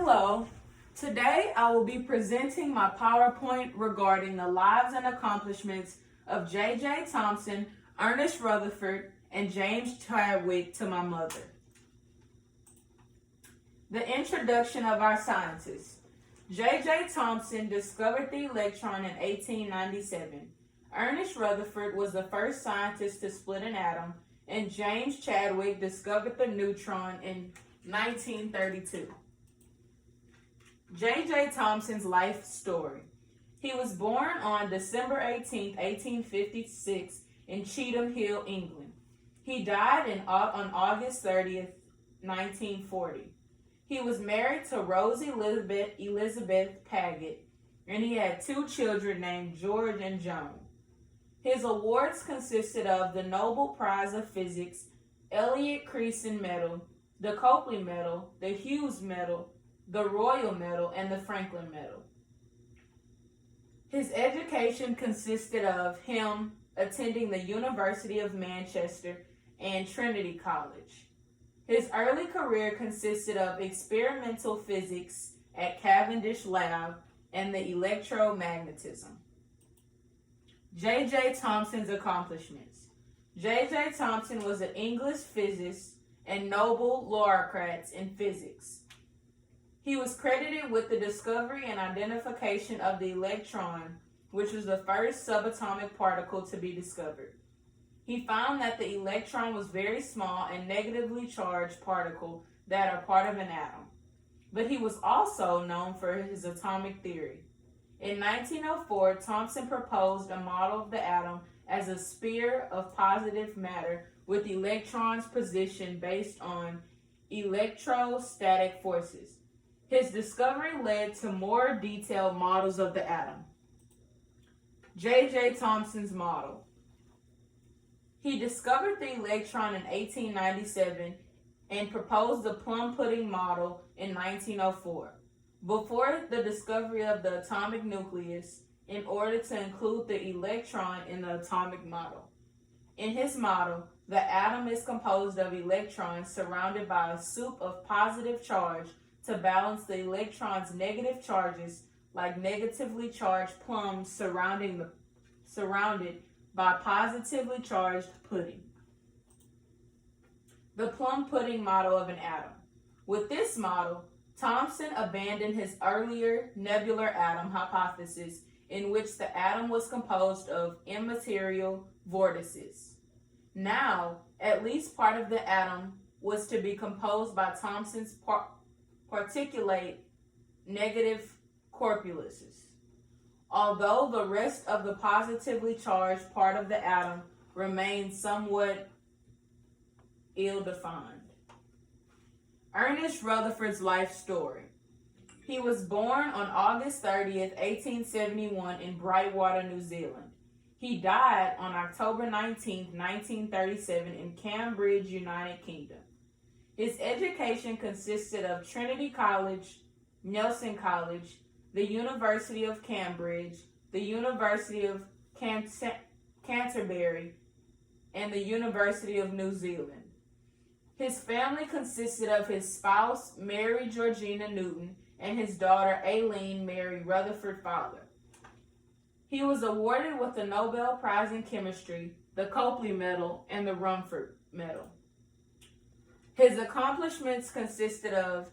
Hello, today I will be presenting my PowerPoint regarding the lives and accomplishments of J.J. Thomson, Earnest Rutherford, and James Chadwick to my mother. The introduction of our scientists. J.J. Thomson discovered the electron in 1897. Ernest Rutherford was the first scientist to split an atom, and James Chadwick discovered the neutron in 1932. J.J. Thomson's life story. He was born on December 18, 1856 in Cheetham Hill, England. He died on August 30, 1940. He was married to Rose Elizabeth Paget, and he had two children named George and Joan. His awards consisted of the Nobel Prize of Physics, Elliott Creason Medal, the Copley Medal, the Hughes Medal, the Royal Medal, and the Franklin Medal. His education consisted of him attending the University of Manchester and Trinity College. His early career consisted of experimental physics at Cavendish Lab and the electromagnetism. J.J. Thomson's accomplishments. J.J. Thomson was an English physicist and Nobel laureate in physics. He was credited with the discovery and identification of the electron, which was the first subatomic particle to be discovered. He found that the electron was very small and negatively charged particle that are part of an atom. But he was also known for his atomic theory. In 1904, Thomson proposed a model of the atom as a sphere of positive matter with electrons positioned based on electrostatic forces. His discovery led to more detailed models of the atom. J.J. Thomson's model. He discovered the electron in 1897 and proposed the plum pudding model in 1904. Before the discovery of the atomic nucleus, in order to include the electron in the atomic model. In his model, the atom is composed of electrons surrounded by a soup of positive charge to balance the electron's negative charges, like negatively charged plums surrounded by positively charged pudding. The plum pudding model of an atom. With this model, Thomson abandoned his earlier nebular atom hypothesis, in which the atom was composed of immaterial vortices. Now, at least part of the atom was to be composed by Thomson's particulate negative corpuscles, although the rest of the positively charged part of the atom remains somewhat ill-defined. Ernest Rutherford's life story. He was born on August 30th, 1871 in Brightwater, New Zealand. He died on October 19th, 1937 in Cambridge, United Kingdom. His education consisted of Trinity College, Nelson College, the University of Cambridge, the University of Canterbury, and the University of New Zealand. His family consisted of his spouse, Mary Georgina Newton, and his daughter, Aileen Mary Rutherford Fowler. He was awarded with the Nobel Prize in Chemistry, the Copley Medal, and the Rutherford Medal. His accomplishments consisted of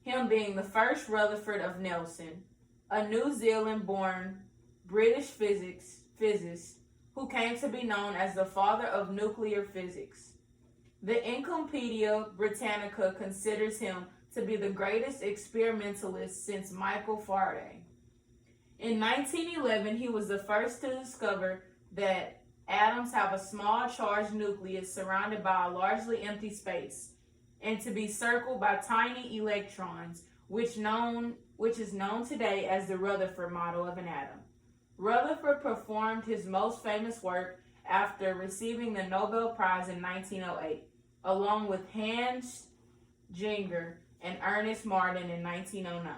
him being the first Rutherford of Nelson, a New Zealand-born British physicist who came to be known as the father of nuclear physics. The Encyclopedia Britannica considers him to be the greatest experimentalist since Michael Faraday. In 1911, he was the first to discover that atoms have a small charged nucleus surrounded by a largely empty space, and to be circled by tiny electrons, which is known today as the Rutherford model of an atom. Rutherford performed his most famous work after receiving the Nobel Prize in 1908, along with Hans Geiger and Ernest Martin in 1909.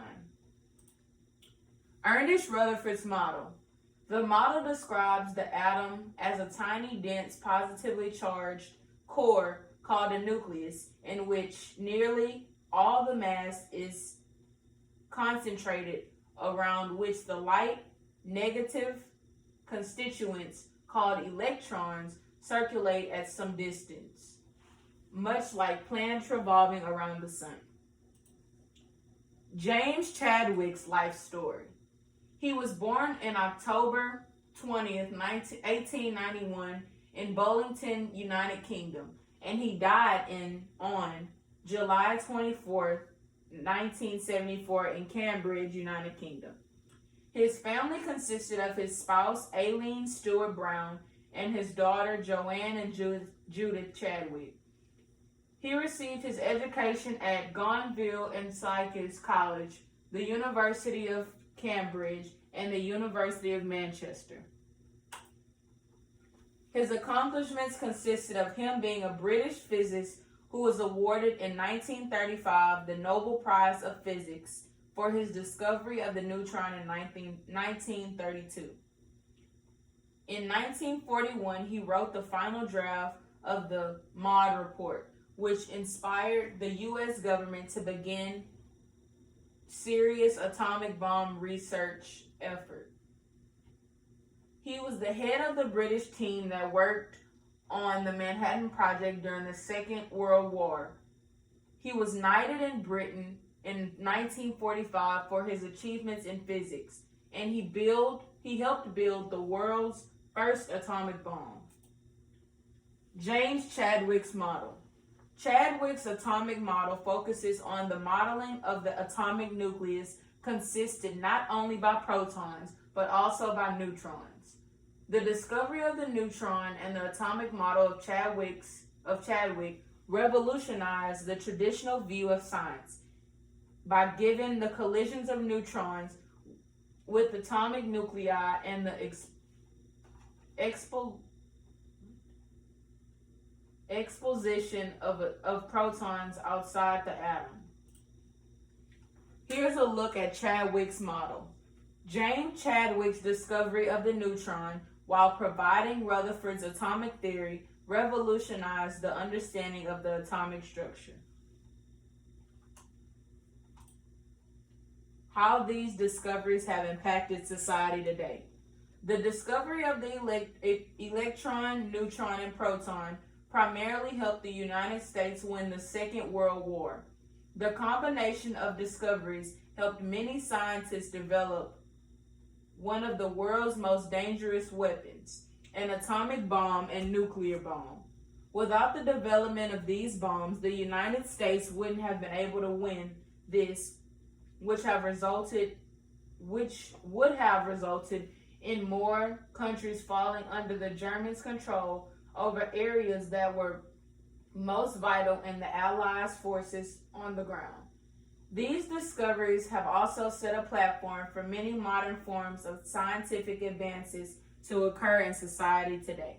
Ernest Rutherford's model. The model describes the atom as a tiny, dense, positively charged core called a nucleus, in which nearly all the mass is concentrated around which the light negative constituents called electrons circulate at some distance, much like planets revolving around the sun. James Chadwick's life story. He was born on October 20th, 1891 in Bollington, United Kingdom, and he died on July 24th, 1974 in Cambridge, United Kingdom. His family consisted of his spouse, Aileen Stewart Brown, and his daughter, Joanne and Judith Chadwick. He received his education at Gonville and Sycamore College, the University of Cambridge, and the University of Manchester. His accomplishments consisted of him being a British physicist who was awarded in 1935 the Nobel Prize of Physics for his discovery of the neutron in 1932. In 1941, he wrote the final draft of the Maud Report, which inspired the U.S. government to begin serious atomic bomb research effort. He was the head of the British team that worked on the Manhattan Project during the Second World War. He was knighted in Britain in 1945 for his achievements in physics, and he helped build the world's first atomic bomb. James Chadwick's model. Chadwick's atomic model focuses on the modeling of the atomic nucleus consisted not only by protons, but also by neutrons. The discovery of the neutron and the atomic model of Chadwick revolutionized the traditional view of science by giving the collisions of neutrons with atomic nuclei and the exposition of protons outside the atom. Here's a look at Chadwick's model. James Chadwick's discovery of the neutron, while providing Rutherford's atomic theory, revolutionized the understanding of the atomic structure. How these discoveries have impacted society today. The discovery of the electron, neutron, and proton primarily helped the United States win the Second World War. The combination of discoveries helped many scientists develop one of the world's most dangerous weapons, an atomic bomb and nuclear bomb. Without the development of these bombs, the United States wouldn't have been able to win this, which would have resulted in more countries falling under the Germans' control over areas that were most vital in the Allies' forces on the ground. These discoveries have also set a platform for many modern forms of scientific advances to occur in society today.